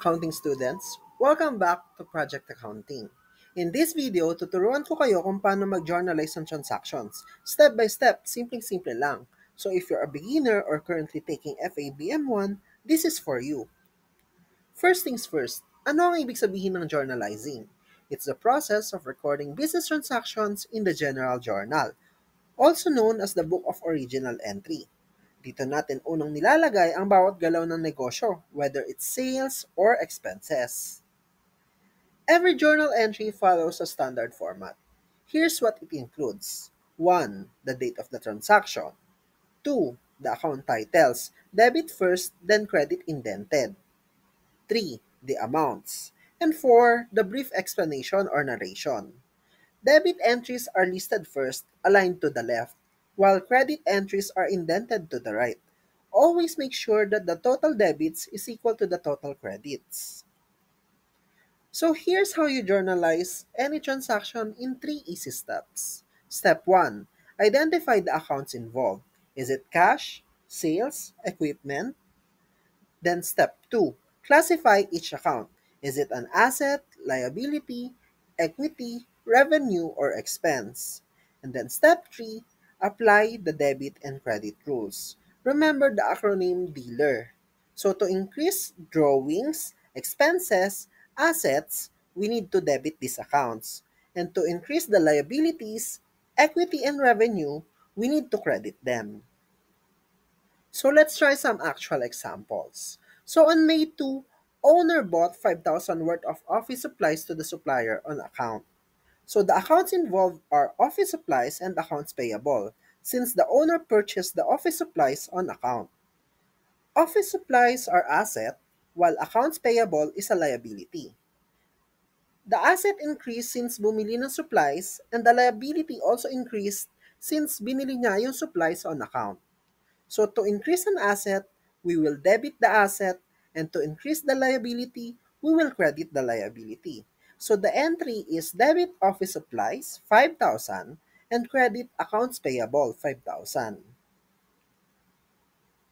accounting students! Welcome back to Project Accounting. In this video, tuturuan ko kayo kung paano mag-journalize ng transactions. Step by step, simpleng-simple lang. So if you're a beginner or currently taking FABM1, this is for you. First things first, ano ang ibig sabihin ng journalizing? It's the process of recording business transactions in the general journal, also known as the Book of Original Entry. Dito natin unang nilalagay ang bawat galaw ng negosyo, whether it's sales or expenses. Every journal entry follows a standard format. Here's what it includes. 1. The date of the transaction. 2. The account titles, debit first, then credit indented. 3. The amounts. And 4. The brief explanation or narration. Debit entries are listed first, aligned to the left, while credit entries are indented to the right. Always make sure that the total debits is equal to the total credits. So here's how you journalize any transaction in 3 easy steps. Step 1. Identify the accounts involved. Is it cash, sales, equipment? Then step 2. Classify each account. Is it an asset, liability, equity, revenue, or expense? And then step 3. Apply the debit and credit rules. Remember the acronym DEALER. So to increase drawings, expenses, assets, we need to debit these accounts. And to increase the liabilities, equity, and revenue, we need to credit them. So let's try some actual examples. So on May 2, owner bought 5,000 worth of office supplies to the supplier on account. So the accounts involved are office supplies and accounts payable, since the owner purchased the office supplies on account. Office supplies are asset, while accounts payable is a liability. The asset increased since bumili ng supplies, and the liability also increased since binili niya yung supplies on account. So to increase an asset, we will debit the asset, and to increase the liability, we will credit the liability. So the entry is debit office supplies, 5,000, and credit accounts payable, 5,000.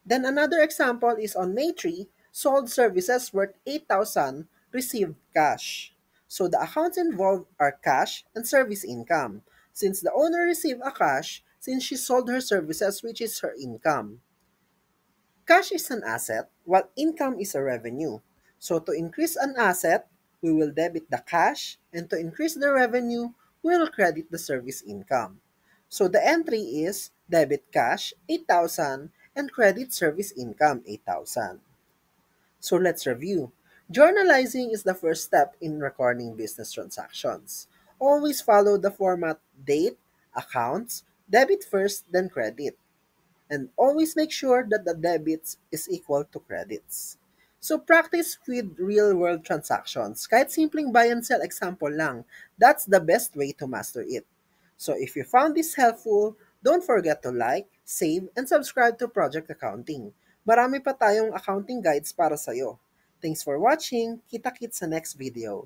Then another example is on May 3, sold services worth 8,000, received cash. So the accounts involved are cash and service income, since the owner received a cash since she sold her services, which is her income. Cash is an asset, while income is a revenue. So to increase an asset, we will debit the cash, and to increase the revenue, we will credit the service income. So the entry is debit cash, 8,000, and credit service income, 8,000. So let's review. Journalizing is the first step in recording business transactions. Always follow the format date, accounts, debit first, then credit. And always make sure that the debits is equal to credits. So practice with real-world transactions. Kahit simpleng buy and sell example lang, that's the best way to master it. So if you found this helpful, don't forget to like, save, and subscribe to Project Accounting. Marami pa tayong accounting guides para sa'yo. Thanks for watching. Kita-kits sa next video.